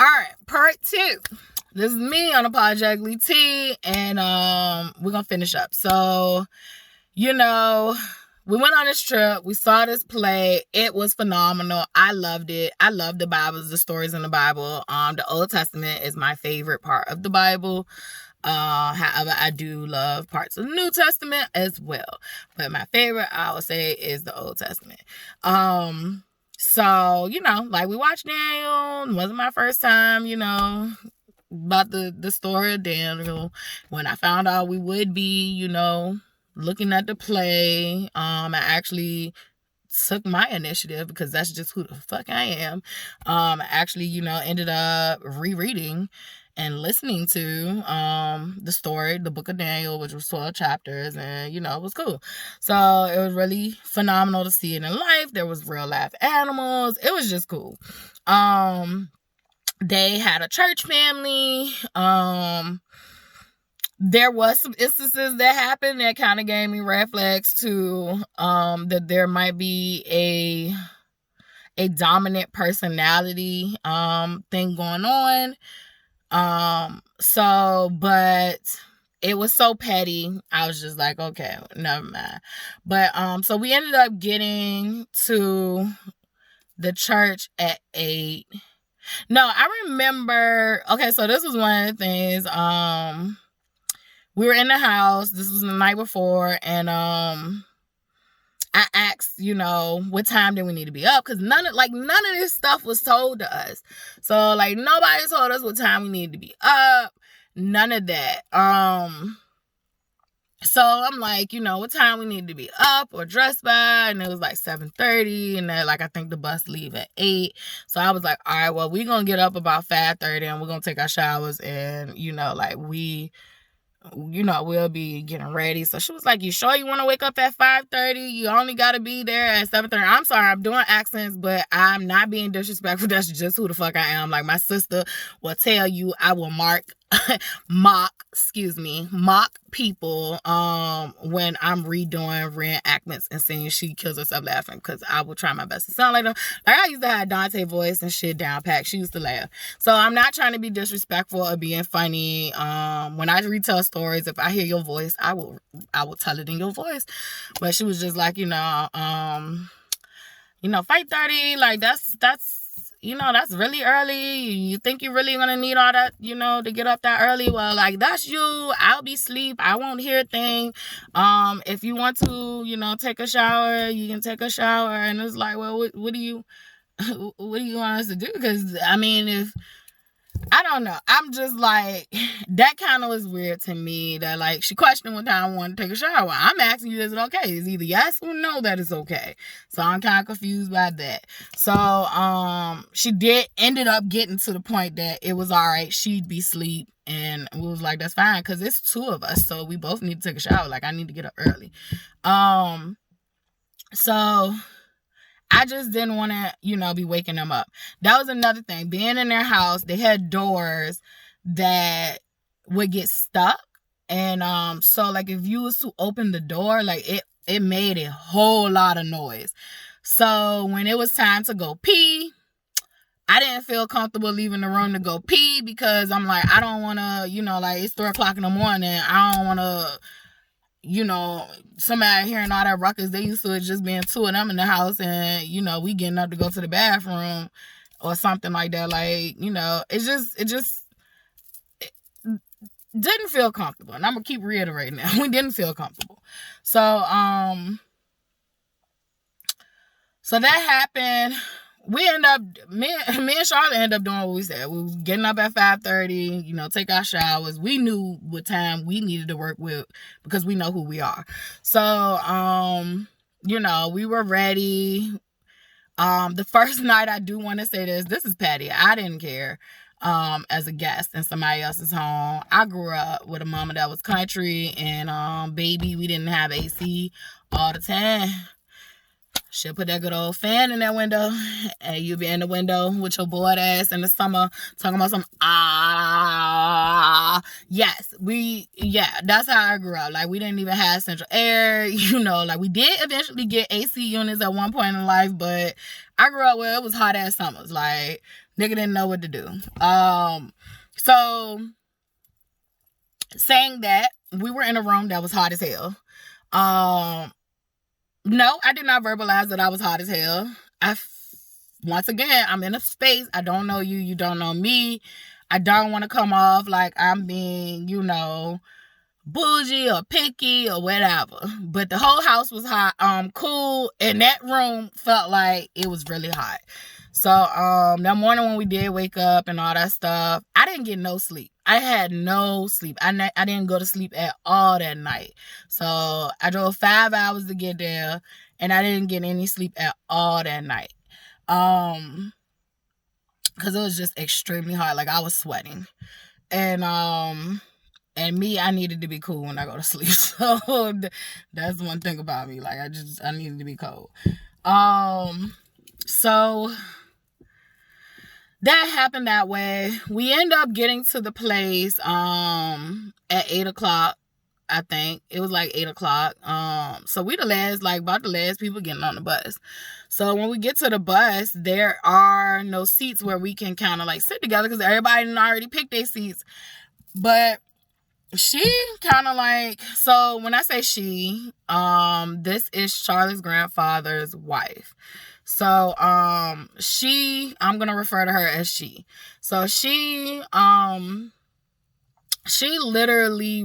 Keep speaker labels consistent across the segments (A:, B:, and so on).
A: All right, part 2. This is me unapologetically T, and we're gonna finish up. So, we went on this trip. We saw this play. It was phenomenal. I loved it. I love the Bible, the stories in the Bible. The Old Testament is my favorite part of the Bible. However, I do love parts of the New Testament as well. But my favorite, I would say, is the Old Testament. So, we watched Daniel. It wasn't my first time, about the story of Daniel. When I found out we would be, looking at the play, I actually took my initiative because that's just who the fuck I am. I actually, ended up rereading and listening to the story, the book of Daniel, which was 12 chapters, and it was cool. So it was really phenomenal to see it in life. There was real life animals. It was just cool. They had a church family. There was some instances that happened that kind of gave me red flags to that there might be a dominant personality thing going on. But it was so petty. I was just like, okay, never mind. But so we ended up getting to the church at 8. No, I remember. Okay, so this was one of the things. We were in the house. This was the night before, and I asked, what time did we need to be up? Because none of this stuff was told to us. So, nobody told us what time we needed to be up. None of that. So I'm like, what time we need to be up or dressed by? And it was 7:30, and then I think the bus leave at 8. So I was like, all right, well, we're going to get up about 5:30, and we're going to take our showers, and, we'll be getting ready. So she was like, you sure you want to wake up at 5:30? You only got to be there at 7:30. I'm sorry, I'm doing accents, but I'm not being disrespectful. That's just who the fuck I am. My sister will tell you, I will mock people when I'm redoing reenactments and saying she kills herself laughing, because I will try my best to sound like them. I used to have Dante voice and shit down pat. She used to laugh. So I'm not trying to be disrespectful or being funny. When I retell stories, if I hear your voice, I will tell it in your voice. But she was just like, 5:30, that's that's really early. You think you're really gonna need all that, to get up that early? Well, that's you. I'll be asleep. I won't hear a thing. If you want to, take a shower, you can take a shower. And it's like, well, what do you want us to do? Because if I don't know. I'm just that kind of was weird to me, that she questioned what time I wanted to take a shower. I'm asking you, is it okay? It's either yes or no that it's okay. So I'm kind of confused by that. So she ended up getting to the point that it was all right. She'd be asleep, and we was like, that's fine, because it's 2 of us, so we both need to take a shower. I need to get up early. So I just didn't want to, be waking them up. That was another thing. Being in their house, they had doors that would get stuck. And so if you was to open the door, it made a whole lot of noise. So when it was time to go pee, I didn't feel comfortable leaving the room to go pee, because I'm like, I don't want to, it's 3 o'clock in the morning. I don't want to, somebody hearing all that ruckus. They used to it just being 2 of them in the house, and we getting up to go to the bathroom or something like that. It didn't feel comfortable, and I'm gonna keep reiterating that. We didn't feel comfortable. So that happened. We end up, me and Charlotte end up doing what we said. We was getting up at 5:30, take our showers. We knew what time we needed to work with, because we know who we are. So, we were ready. The first night, I do want to say this is petty. I didn't care. As a guest in somebody else's home. I grew up with a mama that was country, and baby, we didn't have AC all the time. She'll put that good old fan in that window, and you'll be in the window with your bored ass in the summer talking about some yes, that's how I grew up. We didn't even have central air, we did eventually get AC units at one point in life, but I grew up where it was hot ass summers. Nigga didn't know what to do. So saying that, we were in a room that was hot as hell. No, I did not verbalize that I was hot as hell. Once again, I'm in a space. I don't know you. You don't know me. I don't want to come off like I'm being, bougie or picky or whatever. But the whole house was hot, cool, and that room felt like it was really hot. So that morning when we did wake up and all that stuff, I didn't get no sleep. I had no sleep. I didn't go to sleep at all that night. So I drove 5 hours to get there, and I didn't get any sleep at all that night. Because it was just extremely hot. Like, I was sweating. And me, I needed to be cool when I go to sleep. So that's one thing about me. Like, I needed to be cold. So that happened that way. We end up getting to the place at 8 o'clock. I think it was like 8 o'clock. So we about the last people getting on the bus. So when we get to the bus, there are no seats where we can kind of like sit together because everybody done already picked their seats. But she kind of like, so when I say she, this is Charlotte's grandfather's wife. So I'm gonna refer to her as she. So she literally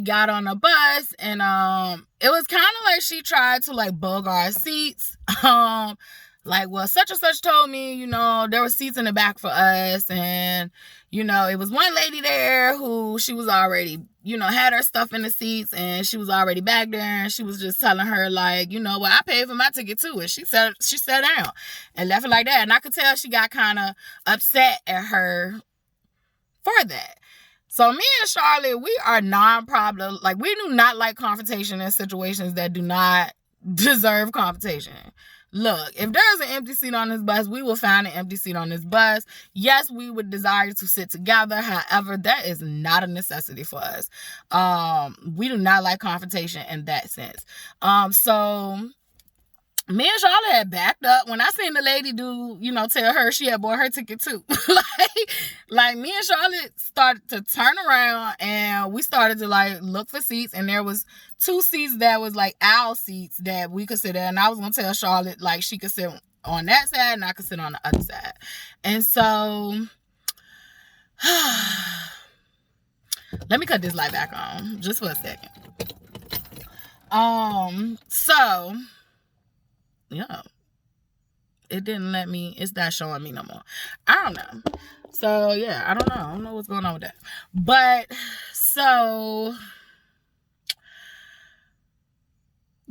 A: got on a bus, and it was kind of like she tried to like bug our seats. Like, well, such and such told me, there were seats in the back for us, and it was one lady there who she was already, had her stuff in the seats, and she was already back there, and she was just telling her like, well, I paid for my ticket too, and she sat down and left it like that, and I could tell she got kind of upset at her for that. So me and Charlotte, we are non-problem. Like, we do not like confrontation in situations that do not deserve confrontation. Look, if there's an empty seat on this bus, we will find an empty seat on this bus. Yes, we would desire to sit together. However, that is not a necessity for us. We do not like confrontation in that sense. So me and Charlotte had backed up. When I seen the lady tell her she had bought her ticket too. like me and Charlotte started to turn around, and we started to like look for seats, and there was 2 seats that was like our seats that we could sit in. And I was gonna tell Charlotte like she could sit on that side and I could sit on the other side. And so let me cut this light back on just for a second. So yeah, it didn't let me, it's not showing me no more. I don't know. So yeah, I don't know what's going on with that. But so,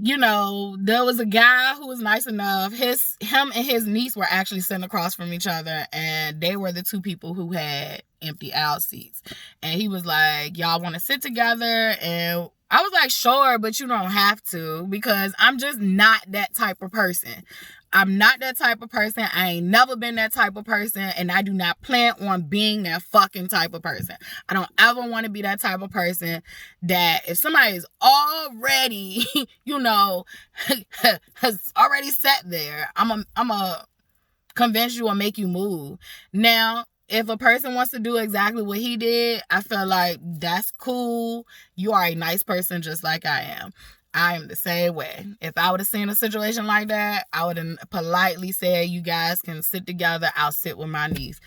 A: there was a guy who was nice enough. Him and his niece were actually sitting across from each other, and they were the 2 people who had empty aisle seats. And he was like, y'all want to sit together? And I was like, sure, but you don't have to, because I'm just not that type of person. I'm not that type of person. I ain't never been that type of person, and I do not plan on being that fucking type of person. I don't ever want to be that type of person that if somebody is already, has already sat there, I'm a convince you or make you move. Now, if a person wants to do exactly what he did, I feel like that's cool. You are a nice person just like I am. I am the same way. If I would have seen a situation like that, I would have politely said, you guys can sit together. I'll sit with my niece.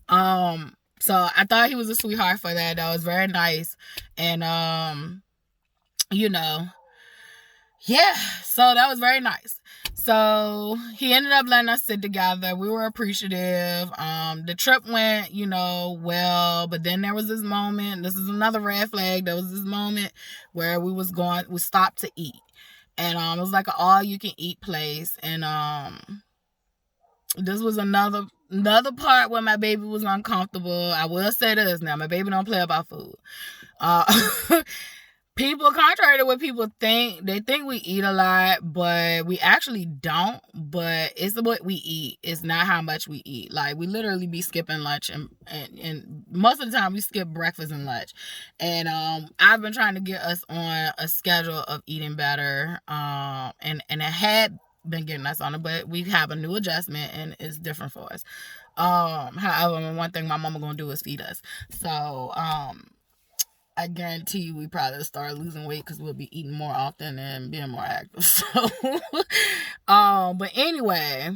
A: So I thought he was a sweetheart for that. That was very nice. And, yeah, so that was very nice. So he ended up letting us sit together. We were appreciative. The trip went, well, but then there was this moment. This is another red flag. There was this moment where we stopped to eat. And it was like an all-you-can-eat place. And this was another part where my baby was uncomfortable. I will say this now. My baby don't play about food. People, contrary to what people think, they think we eat a lot, but we actually don't. But it's what we eat. It's not how much we eat. Like, we literally be skipping lunch, and most of the time we skip breakfast and lunch. And I've been trying to get us on a schedule of eating better. And it had been getting us on it, but we have a new adjustment and it's different for us. However, one thing my mama gonna do is feed us. So, I guarantee you we probably start losing weight because we'll be eating more often and being more active. So, but anyway,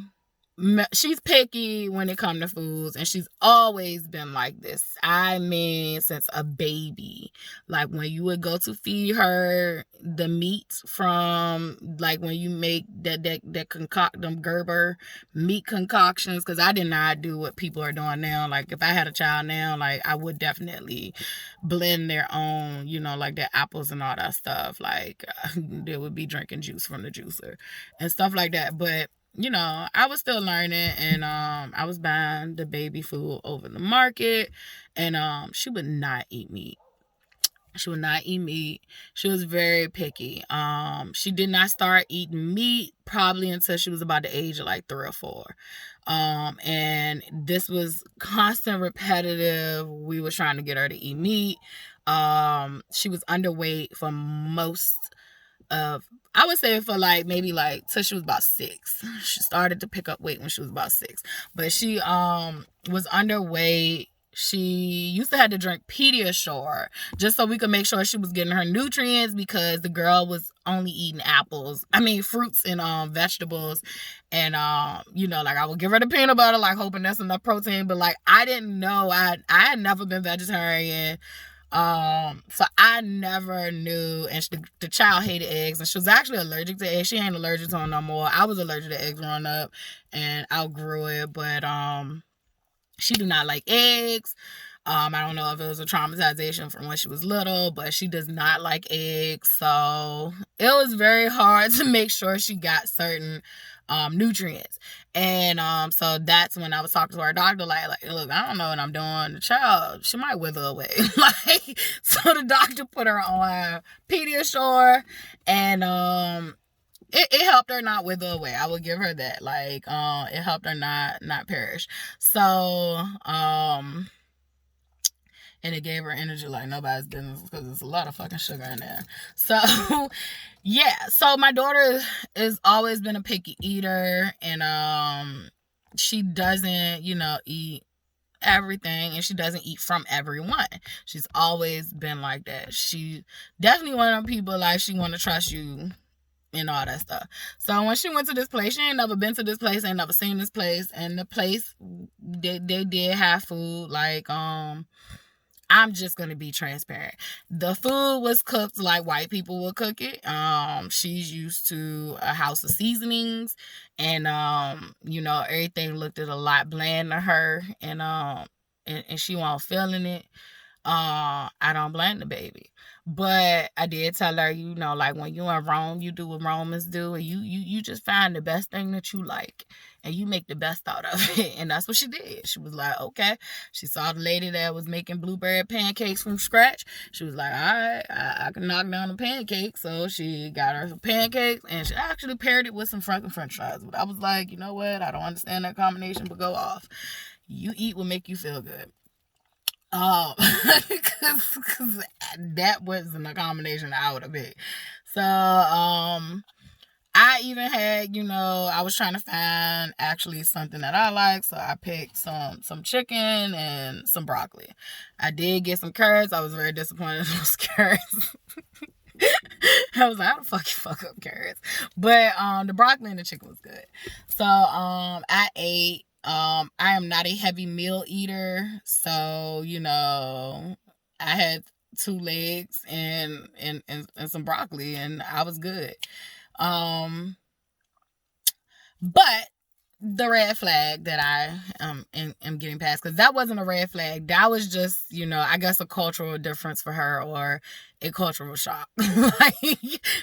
A: she's picky when it comes to foods, and she's always been like this. I mean, since a baby. Like, when you would go to feed her the meat from, like, when you make that concoct them Gerber meat concoctions, because I did not do what people are doing now. Like, if I had a child now, like, I would definitely blend their own, you know, like their apples and all that stuff. Like, they would be drinking juice from the juicer and stuff like that. But you know, I was still learning, and I was buying the baby food over the market, and she would not eat meat. She would not eat meat. She was very picky. She did not start eating meat probably until she was about the age of like 3 or 4. And this was constant, repetitive. We were trying to get her to eat meat. She was underweight for most of, I would say, for like maybe like till she was about 6. She started to pick up weight when she was about 6, but she was underweight. She used to have to drink Pediasure just so we could make sure she was getting her nutrients, because the girl was only eating fruits and vegetables. And you know, like, I would give her the peanut butter, like, hoping that's enough protein, but like, I didn't know, I had never been vegetarian. So I never knew, and the child hated eggs, and she was actually allergic to eggs. She ain't allergic to them no more. I was allergic to eggs growing up and outgrew it, but she do not like eggs. I don't know if it was a traumatization from when she was little, but she does not like eggs. So it was very hard to make sure she got certain nutrients. And so that's when I was talking to our doctor, like, look, I don't know what I'm doing. The child, she might wither away. Like, so the doctor put her on Pediasure, and it helped her not wither away. I would give her that. Like, it helped her not perish. So, and it gave her energy like nobody's business, because there's a lot of fucking sugar in there. So, yeah. So my daughter has always been a picky eater, and she doesn't, you know, eat everything, and she doesn't eat from everyone. She's always been like that. She definitely one of them people, like, she want to trust you and all that stuff. So when she went to this place, she ain't never been to this place, ain't never seen this place, and the place, they did have food. Like, I'm just going to be transparent. The food was cooked like white people would cook it. She's used to a house of seasonings, and, you know, everything looked a lot bland to her, and she wasn't feeling it. I don't blame the baby. But I did tell her, you know, like, when you're in Rome, you do what Romans do, and you just find the best thing that you like, and you make the best out of it. And that's what she did. She was like, okay. She saw the lady that was making blueberry pancakes from scratch. She was like, all right, I can knock down the pancakes. So she got her some pancakes, and she actually paired it with some French fries. But I was like, you know what? I don't understand that combination, but go off. You eat what make you feel good. Because that wasn't a combination I would have picked. So, I even had, you know, I was trying to find actually something that I like, so I picked some chicken and some broccoli. I did get some carrots. I was very disappointed in those carrots. I was like, how the fuck you fuck up carrots? But the broccoli and the chicken was good. So I ate. I am not a heavy meal eater, so, you know, I had 2 legs and some broccoli, and I was good. But the red flag that I am getting past, because that wasn't a red flag, that was just, you know, I guess a cultural difference for her, or a cultural shock. Like,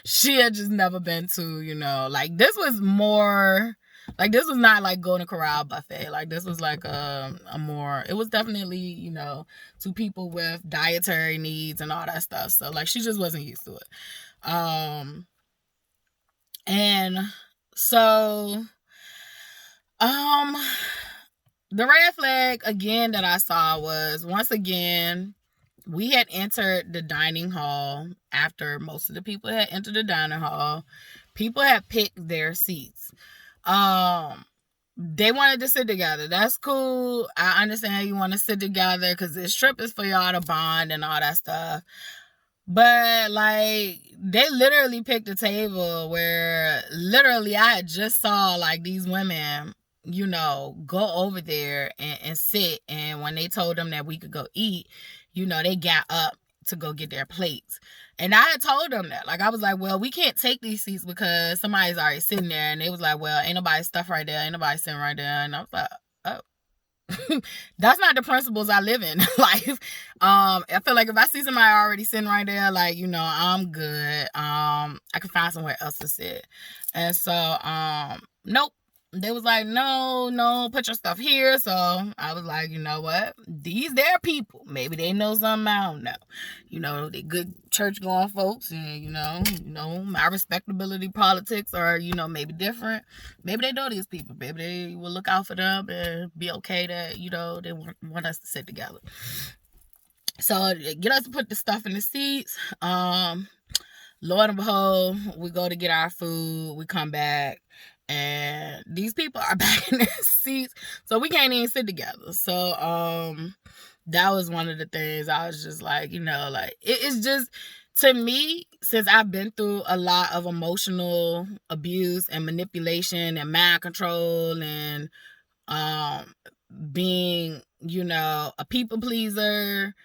A: she had just never been to, you know, like, this was more, like, this was not like Golden Corral buffet. Like, this was like a more, it was definitely, you know, to people with dietary needs and all that stuff. So, like, she just wasn't used to it. And so, the red flag again that I saw was, once again, we had entered the dining hall after most of the people had entered the dining hall. People had picked their seats. They wanted to sit together. That's cool. I understand you want to sit together because this trip is for y'all to bond and all that stuff. But, like, they literally picked a table where literally I just saw, like, these women, you know, go over there and sit. And when they told them that we could go eat, you know, they got up to go get their plates. And I had told them that. Like, I was like, well, we can't take these seats because somebody's already sitting there. And they was like, well, ain't nobody stuff right there. Ain't nobody sitting right there. And I was like, oh. That's not the principles I live in life. I feel like if I see somebody already sitting right there, like, you know, I'm good. I can find somewhere else to sit. And so, nope. They was like, no, put your stuff here. So I was like, you know what? These there people. Maybe they know something I don't know. You know, they good church going folks, and you know, my respectability politics are, you know, maybe different. Maybe they know these people. Maybe they will look out for them and be okay that, you know, they want us to sit together. So get us to put the stuff in the seats. Lord and behold, we go to get our food. We come back. And these people are back in their seats, so we can't even sit together. So that was one of the things I was just like, you know, like it's just, to me, since I've been through a lot of emotional abuse and manipulation and mind control and being, you know, a people pleaser,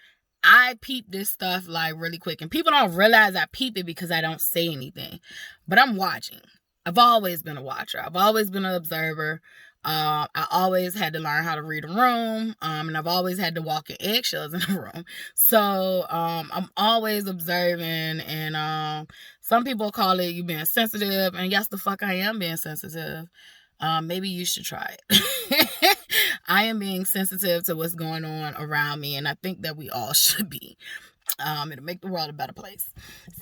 A: I peep this stuff like really quick. And people don't realize I peep it because I don't say anything, but I'm watching. I've always been a watcher. I've always been an observer. I always had to learn how to read a room. And I've always had to walk in eggshells in a room. So I'm always observing. And some people call it you being sensitive. And yes, the fuck I am being sensitive. Maybe you should try it. I am being sensitive to what's going on around me. And I think that we all should be. It'll make the world a better place.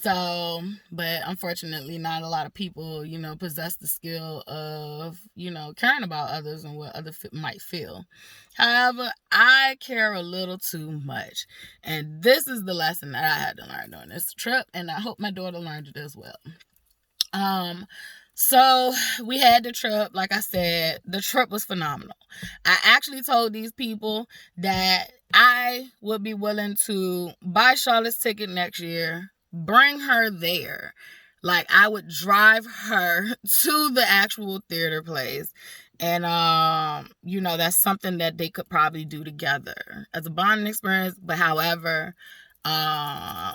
A: So, but unfortunately, not a lot of people, you know, possess the skill of, you know, caring about others and what others might feel. However, I care a little too much. And this is the lesson that I had to learn during this trip. And I hope my daughter learned it as well. So we had the trip. Like I said, the trip was phenomenal. I actually told these people that I would be willing to buy Charlotte's ticket next year, bring her there. Like, I would drive her to the actual theater place. And, you know, that's something that they could probably do together as a bonding experience. But however,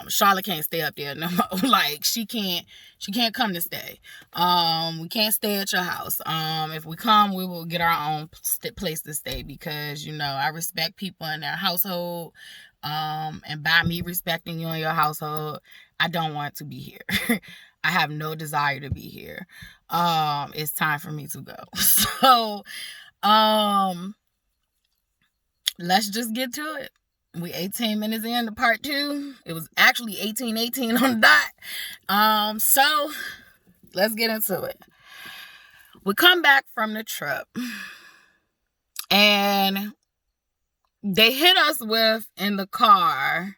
A: Charlotte can't stay up there no more. Like, she can't come to stay. We can't stay at your house. If we come, we will get our own place to stay because, you know, I respect people in their household. And by me respecting you and your household, I don't want to be here. I have no desire to be here. It's time for me to go. So, let's just get to it. We 18 minutes in to part 2. It was actually 18:18 on the dot. So let's get into it. We come back from the trip and they hit us with in the car.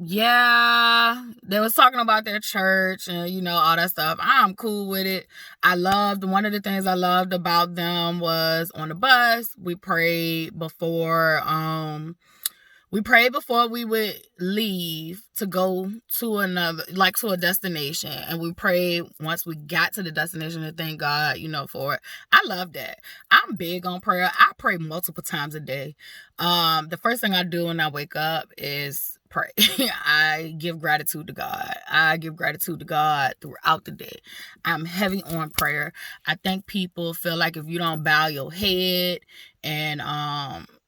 A: Yeah, they was talking about their church and, you know, all that stuff. I'm cool with it. One of the things I loved about them was on the bus, we prayed before we would leave to go to a destination. And we prayed once we got to the destination to thank God, you know, for it. I love that. I'm big on prayer. I pray multiple times a day. The first thing I do when I wake up is pray. I give gratitude to God. I give gratitude to God throughout the day. I'm heavy on prayer. I think people feel like if you don't bow your head and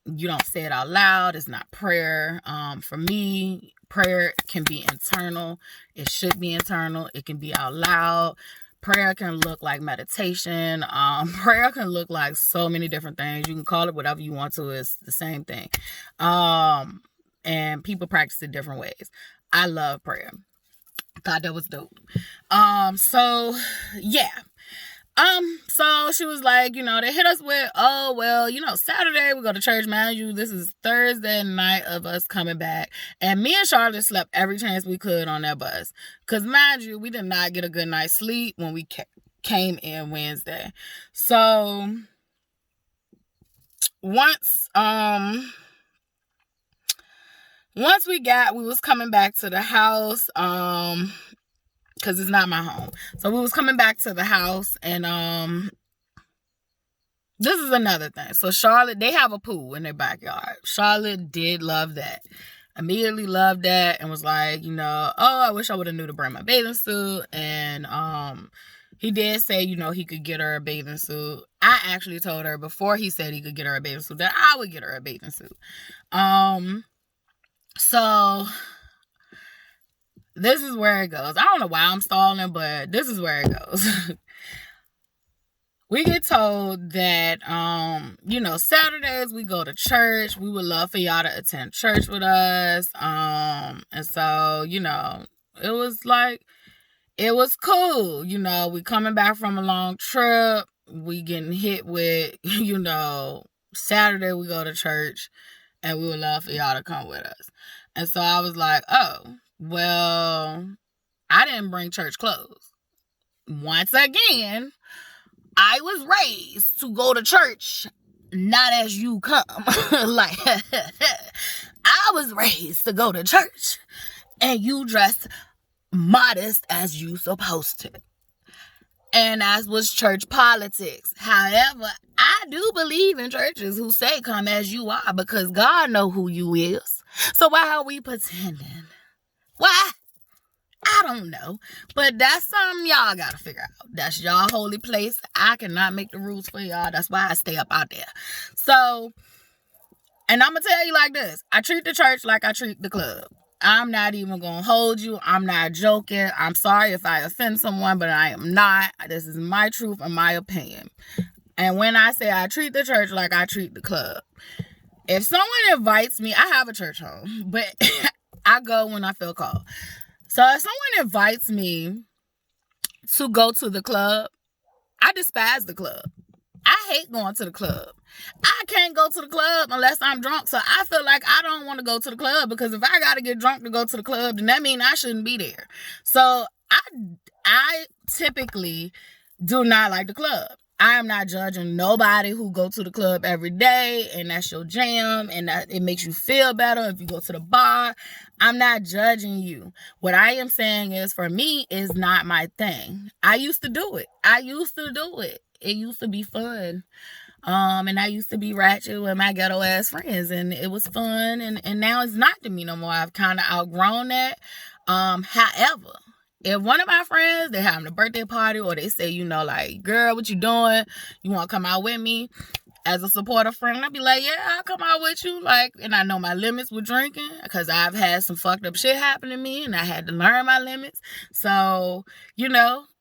A: you don't say it out loud, it's not prayer. For me, prayer can be internal. It should be internal. It can be out loud. Prayer can look like meditation. Prayer can look like so many different things. You can call it whatever you want to. It's the same thing. And people practice it different ways. I love prayer. Thought that was dope. So yeah. So she was like, they hit us with, oh, well, Saturday we go to church. Mind you, this is Thursday night of us coming back. And me and Charlotte slept every chance we could on that bus. Because mind you, we did not get a good night's sleep when we came in Wednesday. So once we was coming back to the house, because it's not my home. So we was coming back to the house, and this is another thing. So Charlotte, they have a pool in their backyard. Charlotte did love that. Immediately loved that and was like, oh, I wish I would have knew to bring my bathing suit. And he did say, he could get her a bathing suit. I actually told her before he said he could get her a bathing suit that I would get her a bathing suit. So this is where it goes. I don't know why I'm stalling, but this is where it goes. We get told that, Saturdays we go to church. We would love for y'all to attend church with us. And so, it was like, it was cool. We coming back from a long trip. We getting hit with, Saturday we go to church and we would love for y'all to come with us. And so I was like, oh, well, I didn't bring church clothes. Once again, I was raised to go to church, not as you come. Like, I was raised to go to church, and you dress modest as you supposed to. And as was church politics. However, I do believe in churches who say come as you are, because God know who you is. So why are we pretending? Why? I don't know. But that's something y'all gotta figure out. That's y'all holy place. I cannot make the rules for y'all. That's why I stay up out there. So, and I'm gonna tell you like this. I treat the church like I treat the club. I'm not even gonna hold you. I'm not joking. I'm sorry if I offend someone, but I am not. This is my truth and my opinion. And when I say I treat the church like I treat the club, if someone invites me, I have a church home, but I go when I feel called. So if someone invites me to go to the club, I despise the club. I hate going to the club. I can't go to the club unless I'm drunk. So I feel like I don't want to go to the club, because if I got to get drunk to go to the club, then that means I shouldn't be there. So I typically do not like the club. I am not judging nobody who go to the club every day and that's your jam and that it makes you feel better if you go to the bar. I'm not judging you. What I am saying is, for me, is not my thing. I used to do it. It used to be fun. And I used to be ratchet with my ghetto ass friends, and it was fun, and now it's not to me no more. I've kind of outgrown that. However, if one of my friends, they're having a birthday party, or they say, like, girl, what you doing? You want to come out with me? As a supportive friend, I'll be like, yeah, I'll come out with you. Like, and I know my limits with drinking, because I've had some fucked up shit happen to me, and I had to learn my limits. So,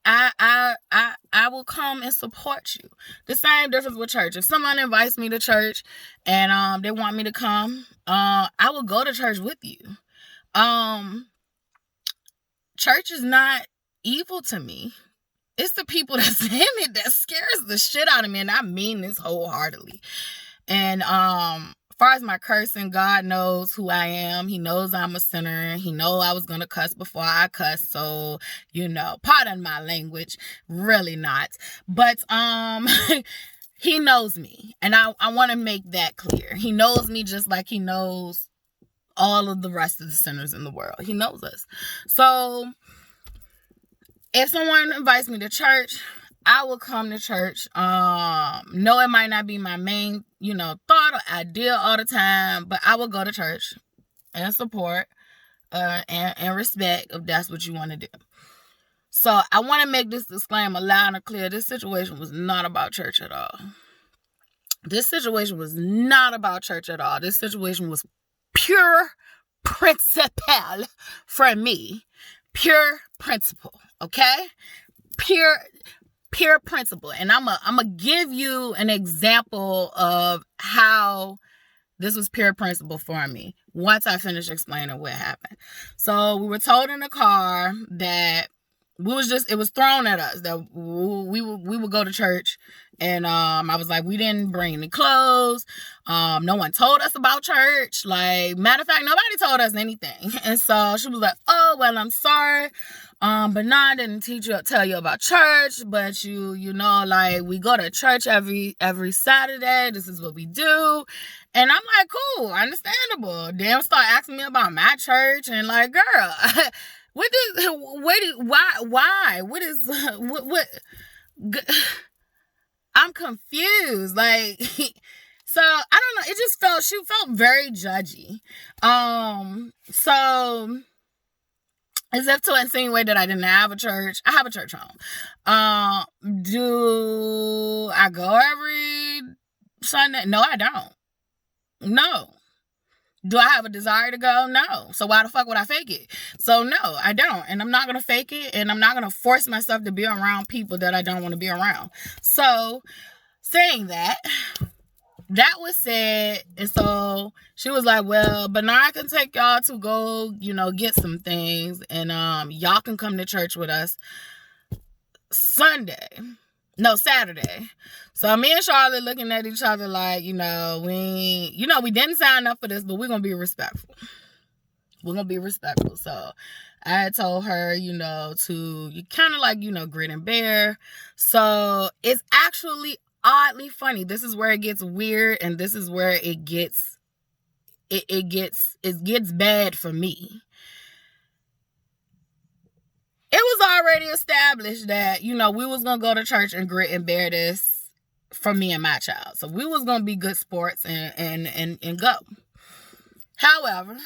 A: I will come and support you. The same difference with church. If someone invites me to church and they want me to come, I will go to church with you. Church is not evil to me. It's the people that's in it that scares the shit out of me, and I mean this wholeheartedly. And as far as my cursing, God knows who I am. He knows I'm a sinner. He knows I was gonna cuss before I cuss. So, pardon my language. Really not. But he knows me, and I want to make that clear. He knows me just like he knows all of the rest of the sinners in the world. He knows us. So if someone invites me to church, I will come to church. No, it might not be my main, thought or idea all the time, but I will go to church and support and respect if that's what you want to do. So I want to make this disclaimer loud and clear. This situation was not about church at all. This situation was pure principle for me. Pure principle, okay? Pure principle. And I'm a give you an example of how this was pure principle for me once I finish explaining what happened. So we were told in the car that it was thrown at us that we would go to church. And I was like, we didn't bring any clothes. No one told us about church. Like, matter of fact, nobody told us anything. And so she was like, oh, well, I'm sorry. But no, I didn't tell you about church, but you know, like, we go to church every Saturday. This is what we do. And I'm like, cool, understandable. Then start asking me about my church, and like, girl, why? What? I'm confused. Like, so I don't know. She felt very judgy. So as if to insinuate that I didn't have a church. I have a church home. Do I go every Sunday? No, I don't. No. Do I have a desire to go? No. So why the fuck would I fake it? So no, I don't. And I'm not going to fake it. And I'm not going to force myself to be around people that I don't want to be around. So saying that was said. And so she was like, well, but now I can take y'all to go, get some things. And y'all can come to church with us Saturday. So me and Charlotte looking at each other like, we didn't sign up for this, but we're going to be respectful. So I had told her, to kind of like, grit and bear. So it's actually oddly funny. This is where it gets weird, and this is where it gets bad for me. It was already established that, we was going to go to church and grit and bear this for me and my child. So we was going to be good sports and go. However,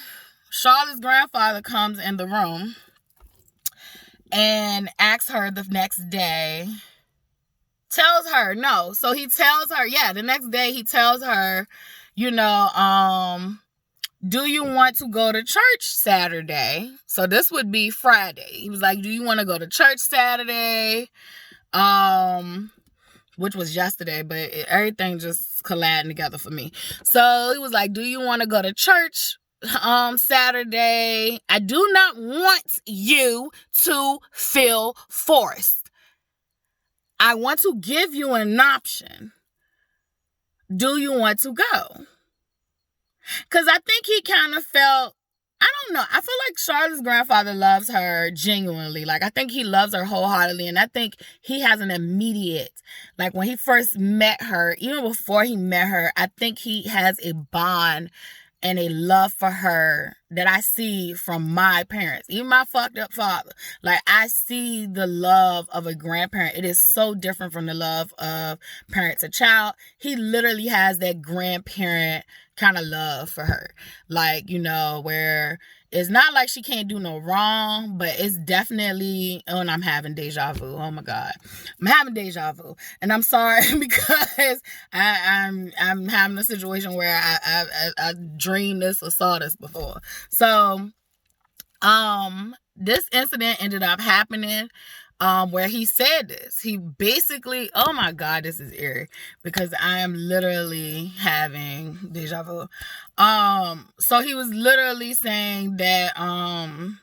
A: Charlotte's grandfather comes in the room and asks her the next day, tells her, no. So he tells her, the next day he tells her, do you want to go to church Saturday? So this would be Friday. He was like, do you want to go to church Saturday? Which was yesterday, but everything just colliding together for me. So he was like, do you want to go to church Saturday? I do not want you to feel forced. I want to give you an option. Do you want to go? Because I think he kind of felt, I don't know. I feel like Charlotte's grandfather loves her genuinely. Like, I think he loves her wholeheartedly. And I think he has an immediate, like when he first met her, even before he met her, I think he has a bond and a love for her that I see from my parents, even my fucked up father. Like, I see the love of a grandparent. It is so different from the love of parent to child. He literally has that grandparent kind of love for her. Like, where it's not like she can't do no wrong, but it's definitely, and I'm having deja vu. Oh my God. I'm having deja vu. And I'm sorry because I'm having a situation where I dreamed this or saw this before. So, this incident ended up happening where he said this. He basically, oh my God, this is eerie because I am literally having deja vu. So he was literally saying that, and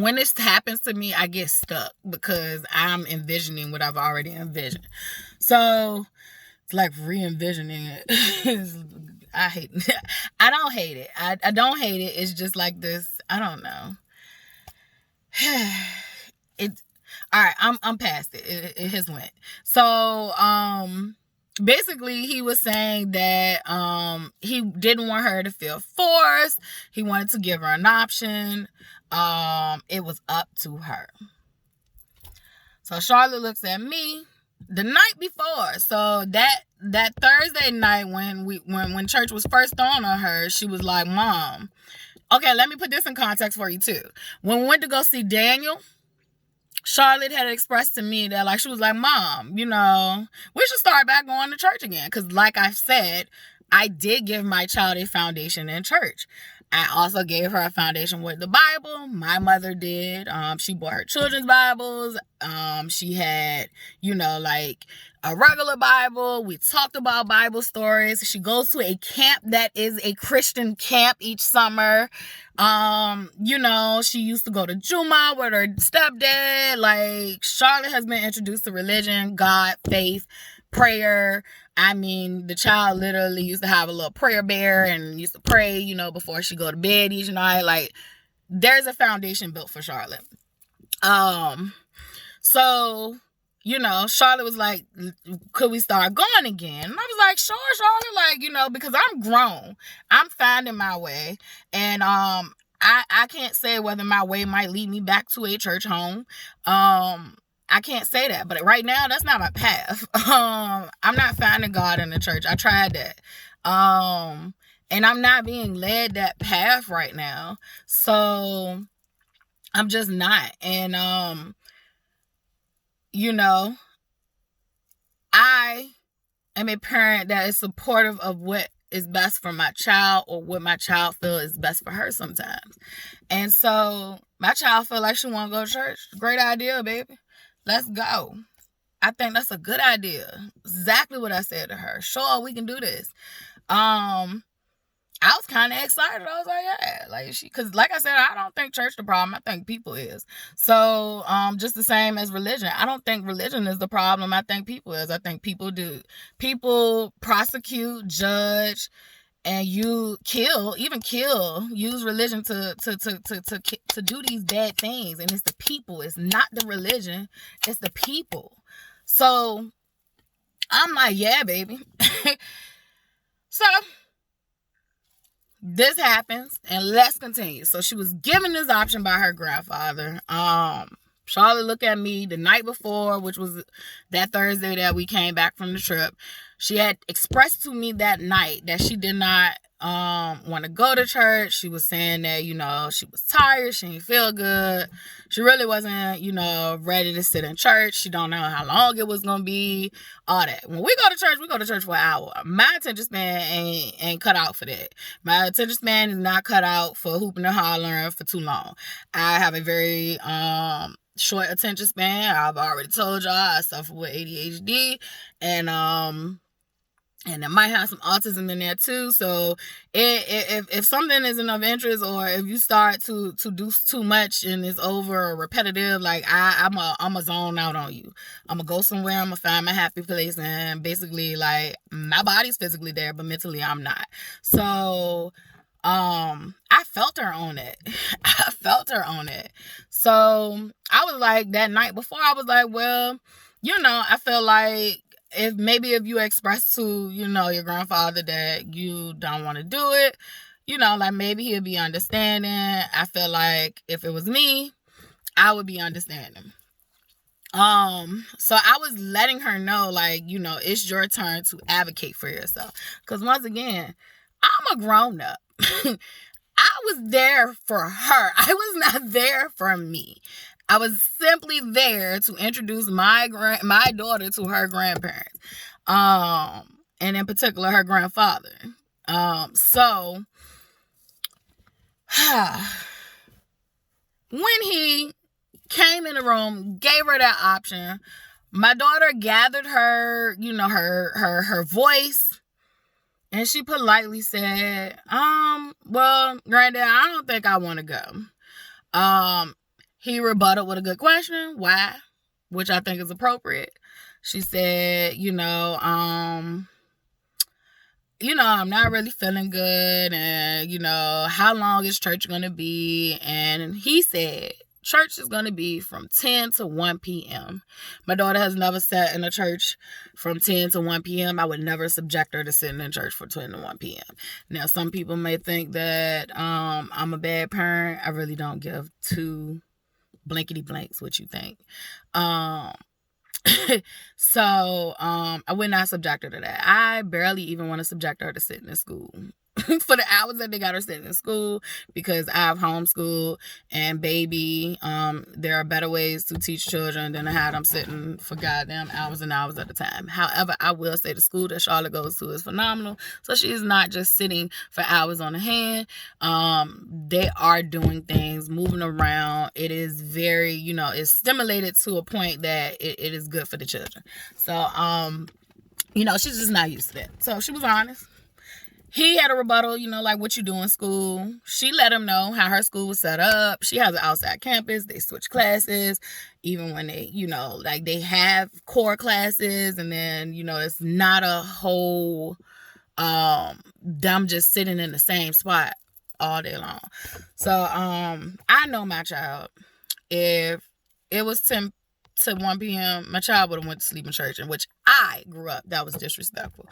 A: when this happens to me, I get stuck because I'm envisioning what I've already envisioned. So it's like re-envisioning it. I hate it. I don't hate it. I don't hate it. It's just like this. I don't know. All right, I'm past it. It has went. So, basically he was saying that he didn't want her to feel forced. He wanted to give her an option. It was up to her. So Charlotte looks at me the night before. So that Thursday night when church was first thrown on her, she was like, Mom, okay, let me put this in context for you too. When we went to go see Daniel, Charlotte had expressed to me that, like, she was like, Mom, we should start back going to church again. Because like I said, I did give my child a foundation in church. I also gave her a foundation with the Bible. My mother did. She bought her children's Bibles. She had, a regular Bible. We talked about Bible stories. She goes to a camp that is a Christian camp each summer. She used to go to Juma with her stepdad. Like, Charlotte has been introduced to religion, God, faith, prayer. I mean, the child literally used to have a little prayer bear and used to pray, before she go to bed each night. Like, there's a foundation built for Charlotte. So, Charlotte was like, could we start going again? And I was like, sure, Charlotte, because I'm grown. I'm finding my way. And I can't say whether my way might lead me back to a church home. I can't say that. But right now, that's not my path. I'm not finding God in the church. I tried that. And I'm not being led that path right now. So I'm just not. And I am a parent that is supportive of what is best for my child or what my child feels is best for her sometimes. And so my child feel like she want to go to church. Great idea, baby. Let's go. I think that's a good idea. Exactly what I said to her. Sure, we can do this. I was kind of excited. I was like, yeah, because like I said, I don't think church the problem. I think people is. So, just the same as religion. I don't think religion is the problem. I think people is. I think people prosecute, judge, and use religion to do these bad things. And it's the people. It's not the religion. It's the people. So I'm like, yeah, baby. So this happens, and let's continue. So she was given this option by her grandfather. Charlotte looked at me the night before, which was that Thursday that we came back from the trip. She had expressed to me that night that she did not want to go to church. She was saying that, she was tired. She didn't feel good. She really wasn't, ready to sit in church. She don't know how long it was going to be, all that. When we go to church for an hour. My attention span ain't cut out for that. My attention span is not cut out for hooping and hollering for too long. I have a very short attention span. I've already told y'all I suffer with ADHD, and I might have some autism in there too. So if something isn't of interest, or if you start to do too much and it's over or repetitive, like I'm a zone out on you. I'm gonna go somewhere. I'm gonna find my happy place, and basically, like, my body's physically there, but mentally I'm not. So I felt her on it. So I was like, that night before, I was like, well, I feel like if you express to, your grandfather that you don't want to do it, like, maybe he'll be understanding. I feel like if it was me, I would be understanding. So I was letting her know, like, it's your turn to advocate for yourself. Because once again, I'm a grown up. I was there for her. I was not there for me. I was simply there to introduce my daughter to her grandparents, and in particular her grandfather. So when he came in the room, gave her that option, my daughter gathered her, her voice, and she politely said, well, Granddad, I don't think I want to go. He rebutted with a good question. Why? Which I think is appropriate. She said, I'm not really feeling good. And, how long is church going to be? And he said, church is going to be from 10 to 1 p.m. My daughter has never sat in a church from 10 to 1 p.m. I would never subject her to sitting in church for 10 to 1 p.m. Now, some people may think that I'm a bad parent. I really don't give two blankety blanks what you think. So I would not subject her to that. I barely even want to subject her to sitting in school. for the hours that they got her sitting in school, because I have homeschool and baby. There are better ways to teach children than to have them sitting for goddamn hours and hours at a time. However, I will say the school that Charlotte goes to is phenomenal. So she's not just sitting for hours on the hand. They are doing things, moving around. It is very, it's stimulated to a point that it is good for the children. So, she's just not used to that. So she was honest. He had a rebuttal, like, what you do in school. She let him know how her school was set up. She has an outside campus. They switch classes, even when they, they have core classes. And then, it's not a whole, them just sitting in the same spot all day long. So, I know my child, if it was 10 to 1 p.m., my child would have went to sleep in church, in which I grew up. That was disrespectful.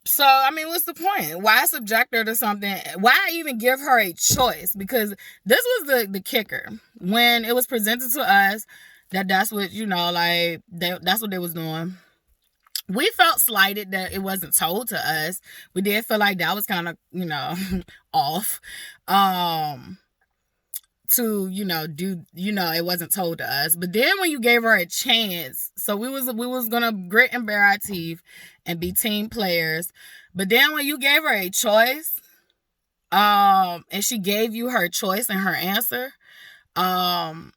A: So, what's the point? Why subject her to something? Why even give her a choice? Because this was the kicker. When it was presented to us that's what, that's what they was doing. We felt slighted that it wasn't told to us. We did feel like that was kind of, off. To, do, it wasn't told to us. But then when you gave her a chance, so we was gonna grit and bear our teeth and be team players. But then when you gave her a choice, and she gave you her choice and her answer, and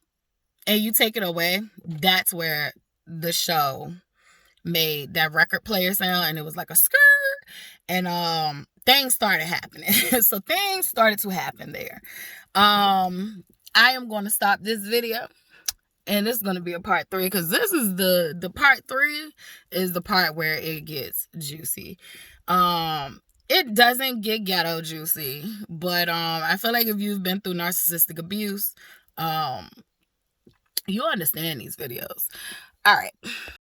A: you take it away, that's where the show made that record player sound, and it was like a skirt, and things started happening. So things started to happen there. I am going to stop this video, and this is going to be a part 3, because this is the part 3 is the part where it gets juicy. It doesn't get ghetto juicy, but I feel like if you've been through narcissistic abuse, you understand these videos. All right.